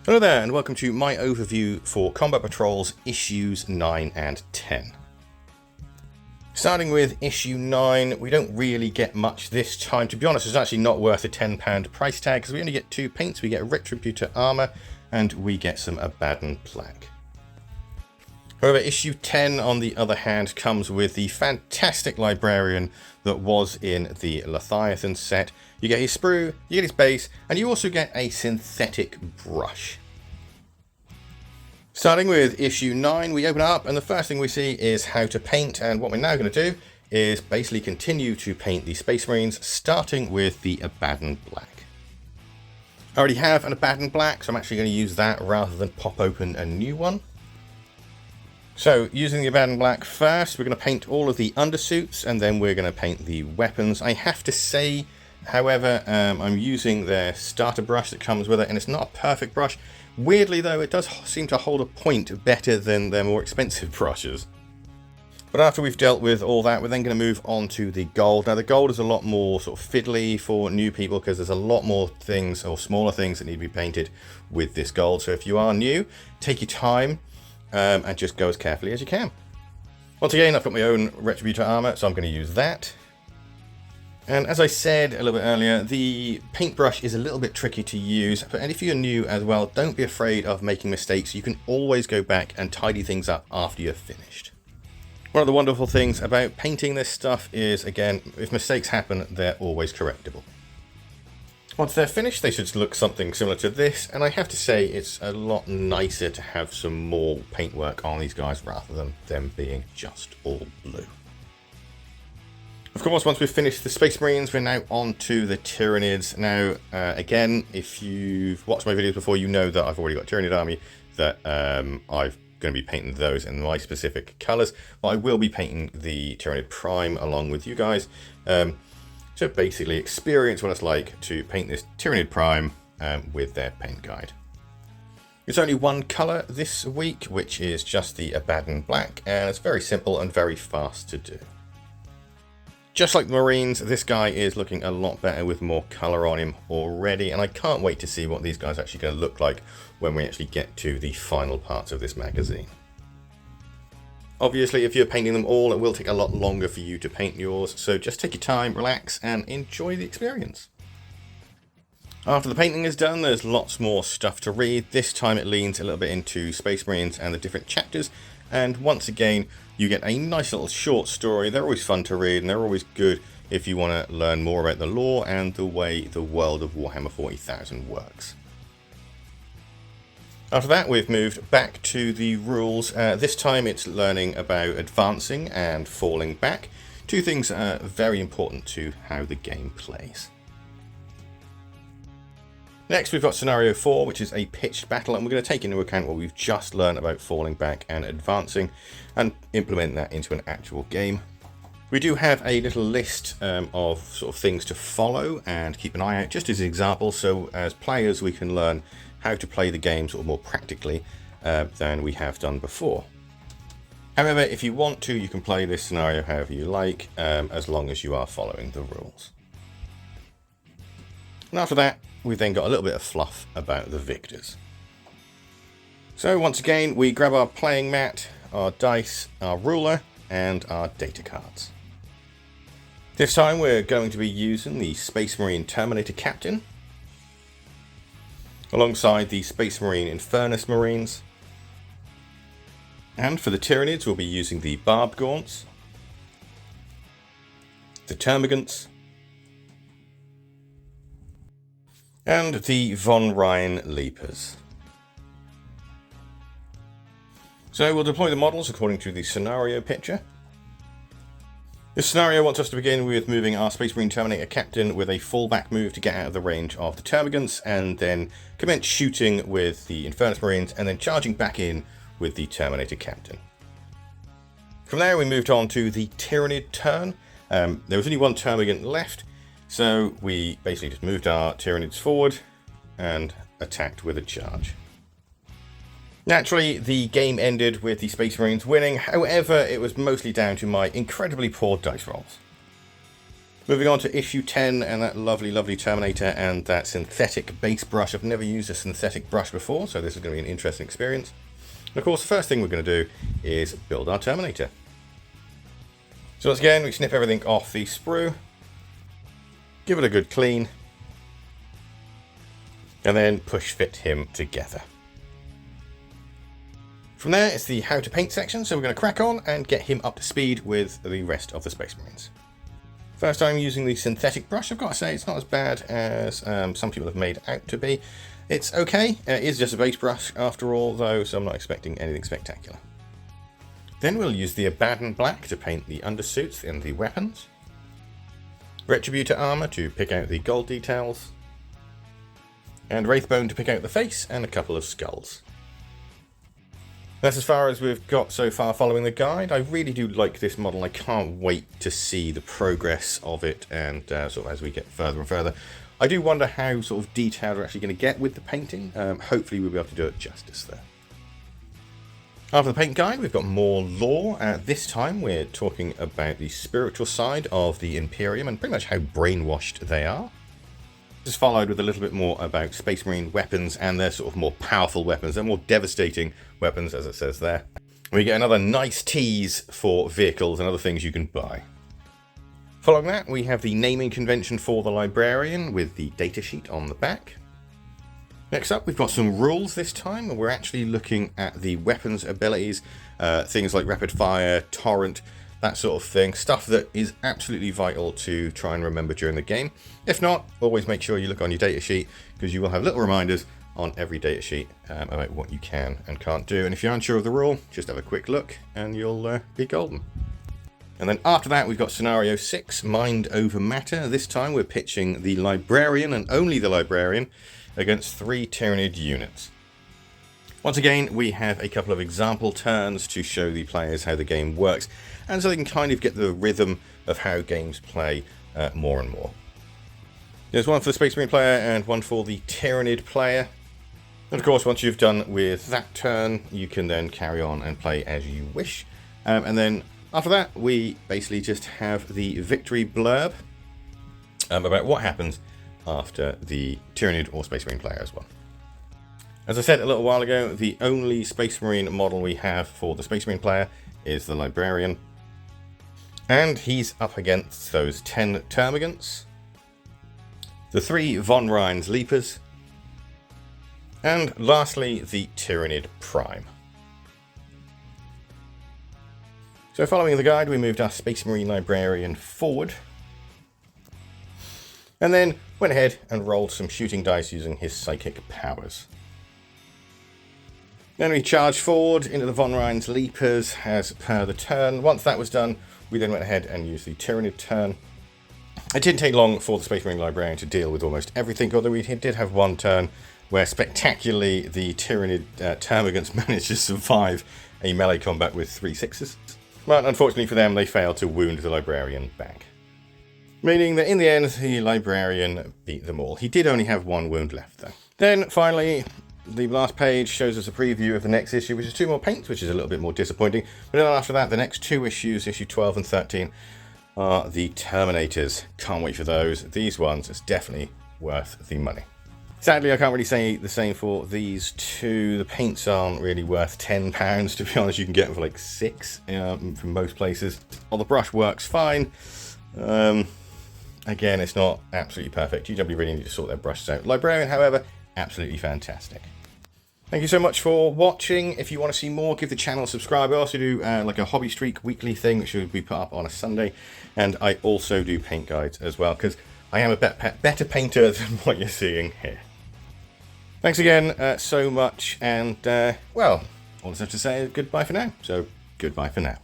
Hello there, and welcome to my overview for Combat Patrols issues 9 and 10. Starting with issue 9, we don't really get much this time. To be honest, it's actually not worth a £10 price tag because we only get 2 paints. We get Retributor Armour and we get some Abaddon Black. However, issue 10, on the other hand, comes with the fantastic Librarian that was in the Leviathan set. You get his sprue, you get his base, and you also get a synthetic brush. Starting with issue 9, we open up and the first thing we see is how to paint, and what we're now going to do is basically continue to paint the Space Marines, starting with the Abaddon Black. I already have an Abaddon Black, so I'm actually going to use that rather than pop open a new one. So, using the Abaddon Black first, we're going to paint all of the undersuits, and then we're going to paint the weapons. I have to say, however, I'm using their starter brush that comes with it, and it's not a perfect brush. Weirdly though, it does seem to hold a point better than their more expensive brushes. But after we've dealt with all that, we're then going to move on to the gold. Now the gold is a lot more sort of fiddly for new people because there's a lot more things or smaller things that need to be painted with this gold. So if you are new, take your time and just go as carefully as you can. Once again, I've got my own Retributor Armour, so I'm going to use that. And as I said a little bit earlier, the paintbrush is a little bit tricky to use, and if you're new as well, don't be afraid of making mistakes. You can always go back and tidy things up after you're finished. One of the wonderful things about painting this stuff is, again, if mistakes happen, they're always correctable. Once they're finished, they should look something similar to this, and I have to say it's a lot nicer to have some more paintwork on these guys rather than them being just all blue. Of course, once we've finished the Space Marines, we're now on to the Tyranids. Now, again, if you've watched my videos before, you know that I've already got Tyranid Army, that I'm going to be painting those in my specific colours, but I will be painting the Tyranid Prime along with you guys. So basically experience what it's like to paint this Tyranid Prime with their paint guide. It's only one colour this week, which is just the Abaddon Black, and it's very simple and very fast to do. Just like the Marines, this guy is looking a lot better with more colour on him already, and I can't wait to see what these guys are actually going to look like when we actually get to the final parts of this magazine. Obviously, if you're painting them all, it will take a lot longer for you to paint yours, so just take your time, relax, and enjoy the experience. After the painting is done, there's lots more stuff to read. This time it leans a little bit into Space Marines and the different chapters, and once again, you get a nice little short story. They're always fun to read, and they're always good if you want to learn more about the lore and the way the world of Warhammer 40,000 works. After that, we've moved back to the rules. This time it's learning about advancing and falling back. Two things that are very important to how the game plays. Next, we've got Scenario 4, which is a pitched battle, and we're going to take into account what we've just learned about falling back and advancing and implement that into an actual game. We do have a little list of sort of things to follow and keep an eye out, just as an example, so as players we can learn how to play the game sort of more practically than we have done before. However, if you want to, you can play this scenario however you like, as long as you are following the rules. And after that, we've then got a little bit of fluff about the victors. So once again, we grab our playing mat, our dice, our ruler, and our data cards. This time we're going to be using the Space Marine Terminator Captain, alongside the Space Marine Infernus Marines. And for the Tyranids, we'll be using the Barb Gaunts, the Termagants, and the Von Ryan Leapers. So we'll deploy the models according to the scenario picture. This scenario wants us to begin with moving our Space Marine Terminator Captain with a fallback move to get out of the range of the Termagants, and then commence shooting with the Infernus Marines, and then charging back in with the Terminator Captain. From there we moved on to the Tyranid turn. There was only one Termagant left, so we basically just moved our Tyranids forward and attacked with a charge. Naturally, the game ended with the Space Marines winning, however, it was mostly down to my incredibly poor dice rolls. Moving on to issue 10 and that lovely Terminator and that synthetic base brush. I've never used a synthetic brush before, so this is going to be an interesting experience. And of course, the first thing we're going to do is build our Terminator. So once again, we snip everything off the sprue, give it a good clean, and then push fit him together. From there, it's the how to paint section, so we're going to crack on and get him up to speed with the rest of the Space Marines. First time using the synthetic brush, I've got to say it's not as bad as some people have made out to be. It's okay, it is just a base brush after all though, so I'm not expecting anything spectacular. Then we'll use the Abaddon Black to paint the undersuits and the weapons. Retributor Armour to pick out the gold details. And Wraithbone to pick out the face and a couple of skulls. That's as far as we've got so far following the guide. I really do like this model. I can't wait to see the progress of it and sort of as we get further and further. I do wonder how sort of detailed we're actually going to get with the painting. Hopefully we'll be able to do it justice there. After the paint guide, we've got more lore. This time we're talking about the spiritual side of the Imperium and pretty much how brainwashed they are. This is followed with a little bit more about Space Marine weapons and their sort of more powerful weapons, their more devastating weapons, as it says there. We get another nice tease for vehicles and other things you can buy. Following that, we have the naming convention for the Librarian with the datasheet on the back. Next up, we've got some rules this time, and we're actually looking at the weapons abilities, things like rapid fire, torrent, that sort of thing, stuff that is absolutely vital to try and remember during the game. If not, always make sure you look on your datasheet, because you will have little reminders on every datasheet about what you can and can't do. And if you're unsure of the rule, just have a quick look and you'll be golden. And then after that, we've got scenario 6, Mind Over Matter. This time we're pitching the Librarian and only the Librarian against 3 Tyranid units. Once again, we have a couple of example turns to show the players how the game works, and so they can kind of get the rhythm of how games play more and more. There's one for the Space Marine player and one for the Tyranid player. And of course, once you've done with that turn, you can then carry on and play as you wish. And then after that, we basically just have the victory blurb about what happens after the Tyranid or Space Marine player as well. As I said a little while ago, the only Space Marine model we have for the Space Marine player is the Librarian. And he's up against those 10 Termagants, the 3 Von Rhein's Leapers, and lastly the Tyranid Prime. So following the guide, we moved our Space Marine Librarian forward, and then went ahead and rolled some shooting dice using his psychic powers. Then we charged forward into the Von Rhein's Leapers as per the turn. Once that was done, we then went ahead and used the Tyranid turn. It didn't take long for the Space Marine Librarian to deal with almost everything, although we did have one turn where spectacularly the Tyranid Termagants managed to survive a melee combat with 3 6s. But unfortunately for them, they failed to wound the Librarian back. Meaning that in the end, the Librarian beat them all. He did only have 1 wound left though. Then finally, the last page shows us a preview of the next issue, which is 2 more paints, which is a little bit more disappointing. But then after that, the next 2 issues, issue 12 and 13, are the Terminators. Can't wait for those. These ones, it's definitely worth the money. Sadly, I can't really say the same for these 2. The paints aren't really worth £10, to be honest. You can get them for like 6 from most places. Well, the brush works fine. Again, it's not absolutely perfect. GW really need to sort their brushes out. Librarian, however, absolutely fantastic. Thank you so much for watching. If you want to see more, give the channel a subscribe. I also do like a Hobby Streak weekly thing, which will be put up on a Sunday. And I also do paint guides as well, because I am a better painter than what you're seeing here. Thanks again so much. And, well, all that's left to say is goodbye for now. So, goodbye for now.